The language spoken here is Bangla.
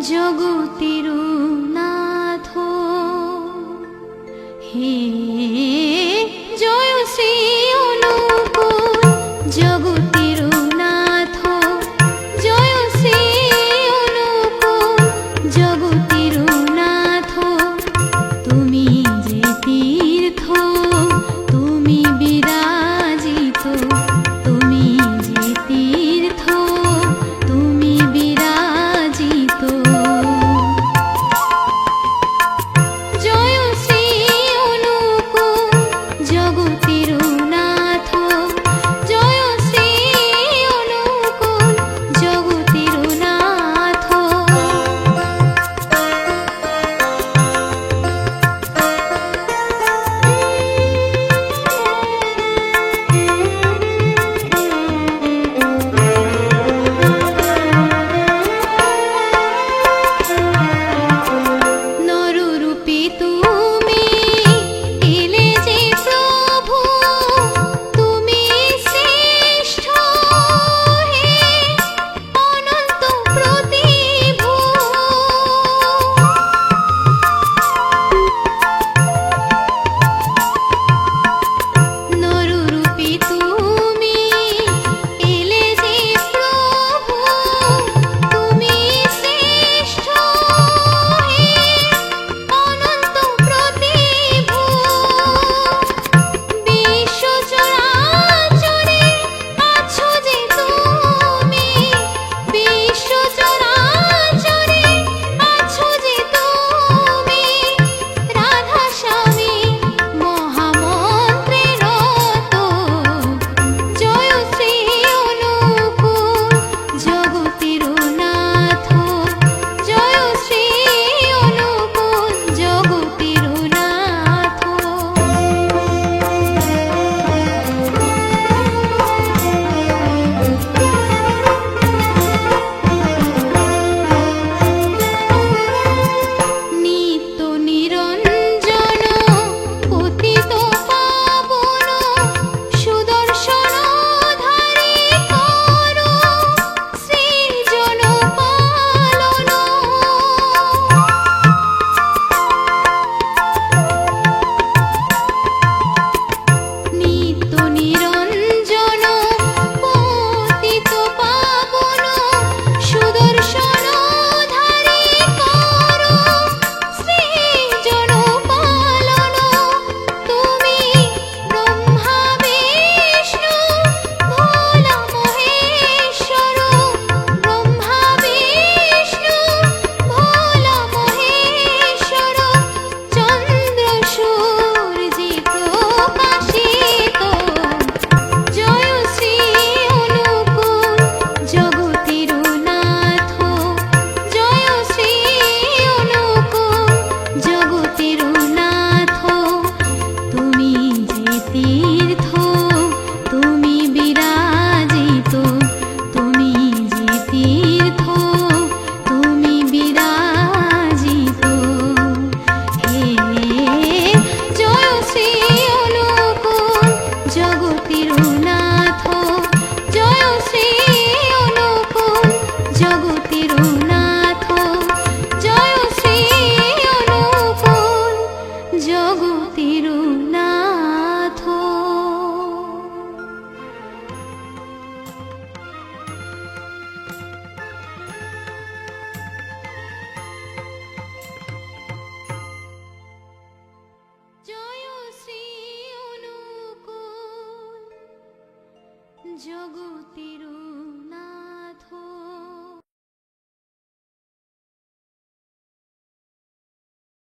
জগতের নাথ হে জয় শ্রী অনুকূল জগতের নাথ জয় শ্রী অনুকূল জগতের নাথ তুমি যে তীর্থ তুমি বিরাজিত তুমি যে তীর্থ তুমি বিরাজিত জয় শ্রী অনুকূল জগতের নাথ জয় শ্রী অনুকূল জগতের নাথ নররূপী তুমি এলে যে প্রভু তুমি শ্রেষ্ঠ হে অনন্ত প্রতিভু নররূপী তুমি এলে যে প্রভু তুমি শ্রেষ্ঠ হে অনন্ত প্রতিভু বিশ্ব চরাচরে আছো যে তুমি বিশ্ব চরাচরে আছো যে তুমি রাধা স্বামী মহামন্ত্রে রত জয় শ্রী অনুকূল জগতের নাথ জয় শ্রী অনুকূল জগতের নাথ নিত্য নিরঞ্জন পতিত পাবন সুদর্শনধারী কর সৃজন পালন নিত্য নিরঞ্জন পতিত পাবন সুদর্শনধারী কর সৃজন পালন তুমি ব্রহ্মা বিষ্ণু ভোলা মহেশ্বর ব্রহ্মা বিষ্ণু ভোলা মহেশ্বর চন্দ্র সূর্যি প্রকাশিত জয় শ্রী অনুকূল জগতের নাথ জয় শ্রী অনুকূল জগতের নাথ তুমি যে তীর্থ তুমি বিরাজিত তুমি যে তীর্থ তুমি বিরাজিত হে জয় শ্রী অনুকূল জগতের নাথ জয় শ্রী অনুকূল জগতের নাথ জয় শ্রী অনুকূল জগতের নাথ জয় শ্রী অনুকূল জগতের